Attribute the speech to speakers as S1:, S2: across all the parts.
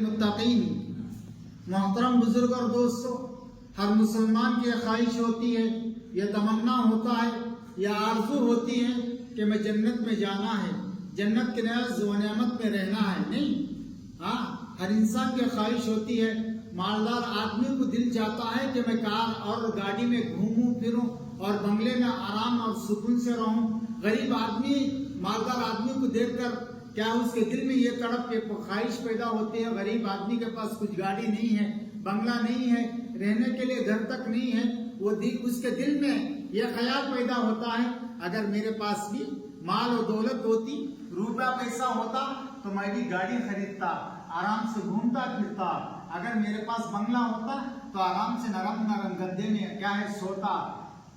S1: متقین محترم بزرگ اور دوستوں، ہر مسلمان کی خواہش ہوتی ہے، یہ تمنا ہوتا ہے، یہ آرزو ہوتی ہے کہ میں جنت میں جانا ہے، جنت کے نعمت و نعمت میں رہنا ہے. نہیں، ہر انسان کی خواہش ہوتی ہے. مالدار آدمی کو دل چاہتا ہے کہ میں کار اور گاڑی میں گھوموں پھروں اور بنگلے میں آرام اور سکون سے رہوں. غریب آدمی مالدار آدمی کو دیکھ کر کیا اس کے دل میں یہ تڑپ کے خواہش پیدا ہوتی ہے؟ غریب آدمی کے پاس کچھ گاڑی نہیں ہے، بنگلہ نہیں ہے، رہنے کے لیے گھر تک نہیں ہے، اس کے دل میں یہ خیال پیدا ہوتا ہے اگر میرے پاس بھی مال و دولت ہوتی، روپیہ پیسہ ہوتا تو میں بھی گاڑی خریدتا، آرام سے گھومتا پھرتا. اگر میرے پاس بنگلہ ہوتا تو آرام سے نرم نرم گدے میں کیا ہے سوتا.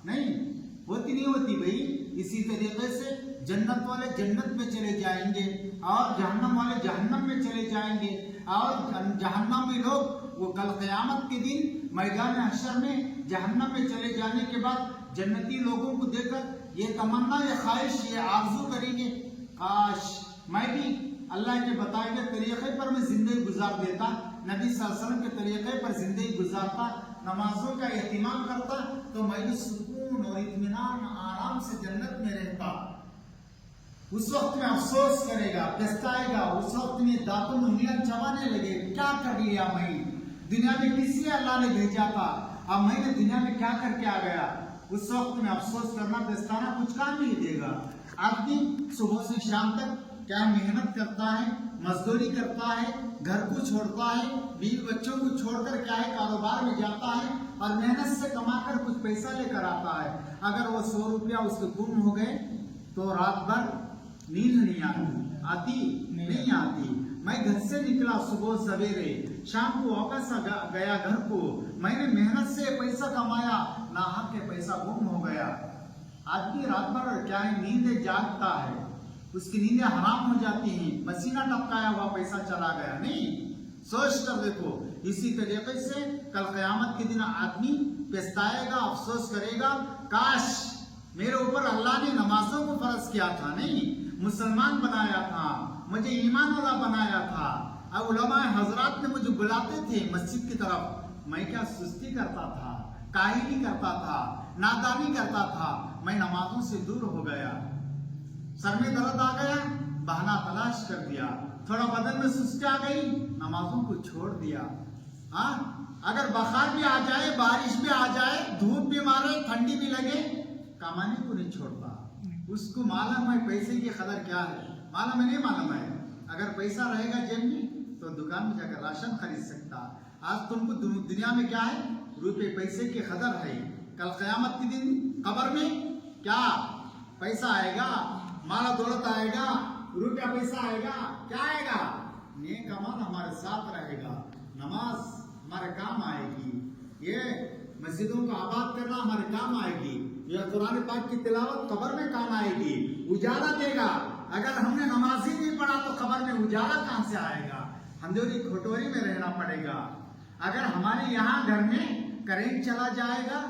S1: نہیں ہوتی بھائی. اسی طریقے سے جنت والے جنت میں چلے جائیں گے اور جہنم والے جہنم میں چلے جائیں گے. اور جہنم میں لوگ وہ کل قیامت کے دن میدان حشر میں جہنم میں چلے جانے کے بعد جنتی لوگوں کو دیکھ کر یہ تمنا، یہ خواہش، یہ آرزو کریں گے کاش میں بھی اللہ کے بتائے گئے طریقے پر میں زندگی گزار دیتا، نبی صلی اللہ علیہ وسلم کے طریقے پر زندگی گزارتا، نمازوں کا اہتمام کرتا تو میں بھی سکون اور اطمینان آرام سے جنت میں رہتا. اس وقت میں افسوس کرے گا، پچھتائے گا، اس وقت میں دانتوں میں انگلیاں چبانے لگے، کیا کر لیا میں؟ دنیا میں کس لیے اللہ نے بھیجا تھا، اب میں نے دنیا میں کیا کر کے آ گیا؟ اس وقت میں افسوس کرنا، پچھتانا کچھ کام نہیں دے گا. آدمی صبح سے شام تک کیا محنت کرتا ہے، مزدوری کرتا ہے، گھر کو چھوڑتا ہے، بیوی بچوں کو چھوڑ کر کیا ہے کاروبار میں جاتا ہے اور محنت سے کما کر کچھ پیسہ لے کر آتا ہے. اگر وہ 100 روپیہ اس کے گم ہو گئے تو رات بھر نیند نہیں آتی. میں گھر سے نکلا صبح سویرے، شام کو واپس گیا گھر کو، میں نے محنت سے پیسہ کمایا، ناحق کے پیسہ گم ہو گیا. آدمی رات بھر کیا ہے نیند جاگتا ہے، اس کی نیندیں حرام ہو جاتی ہیں، پسینہ ٹپکایا ہوا پیسہ چلا گیا. نہیں، سوچ کر دیکھو. اسی طریقے سے کل قیامت کے دن آدمی پچھتائے گا، افسوس کرے گا، کاش میرے اوپر اللہ نے نمازوں کو فرض کیا تھا، نہیں مسلمان بنایا تھا، مجھے ایمان والا بنایا تھا. اب علماء حضرات نے مجھے بلاتے تھے مسجد کی طرف، میں کیا سستی کرتا تھا، کاہلی کرتا تھا، نادانی کرتا تھا. میں نمازوں سے دور ہو گیا، سر میں درد آ گیا، بہانہ تلاش کر دیا، تھوڑا بدن میں سستی آ گئی، نمازوں کو چھوڑ دیا. اگر بخار بھی آ جائے، بارش بھی آ جائے، دھوپ بھی مارے، ٹھنڈی بھی لگے، کمانے کو نہیں چھوڑتا. اس کو معلوم ہے پیسے کی قدر کیا ہے، معلوم ہے نہیں معلوم ہے. اگر پیسہ رہے گا جیب میں تو دکان میں جا کر راشن خرید سکتا. آج تم کو دنیا میں کیا ہے، روپے پیسے کی قدر ہے. کل قیامت کے دن قبر میں کیا پیسہ آئے گا، مال دولت آئے گا، روپیہ پیسہ آئے گا، کیا آئے گا؟ نیک عمل ہمارے ساتھ رہے گا، نماز ہمارے کام آئے گی، یہ مسجدوں کو آباد کرنا ہمارے کام آئے گی، یہ قرآن پاک کی تلاوت قبر میں کام آئے گی، اجالا دے گا. اگر ہم نے نماز ہی نہیں پڑھا تو قبر میں اجالا کہاں سے آئے گا؟ ہندوری کھٹوری میں رہنا پڑے گا. اگر ہمارے یہاں گھر میں کرنٹ چلا جائے گا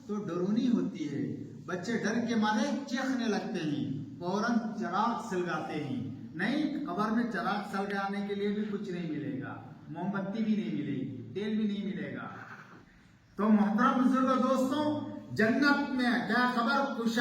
S1: تو ڈرونی ہوتی ہے، بچے ڈر کے مارے چیخنے لگتے ہیں، فوراً چراغ سلگاتے ہیں. نہیں، قبر میں چراغ سلگانے کے لیے بھی کچھ نہیں ملے گا، موم بتی بھی نہیں ملے گی، تیل بھی نہیں ملے گا. تو محترم بزرگ دوستوں، جنت میں کیا خبر خوش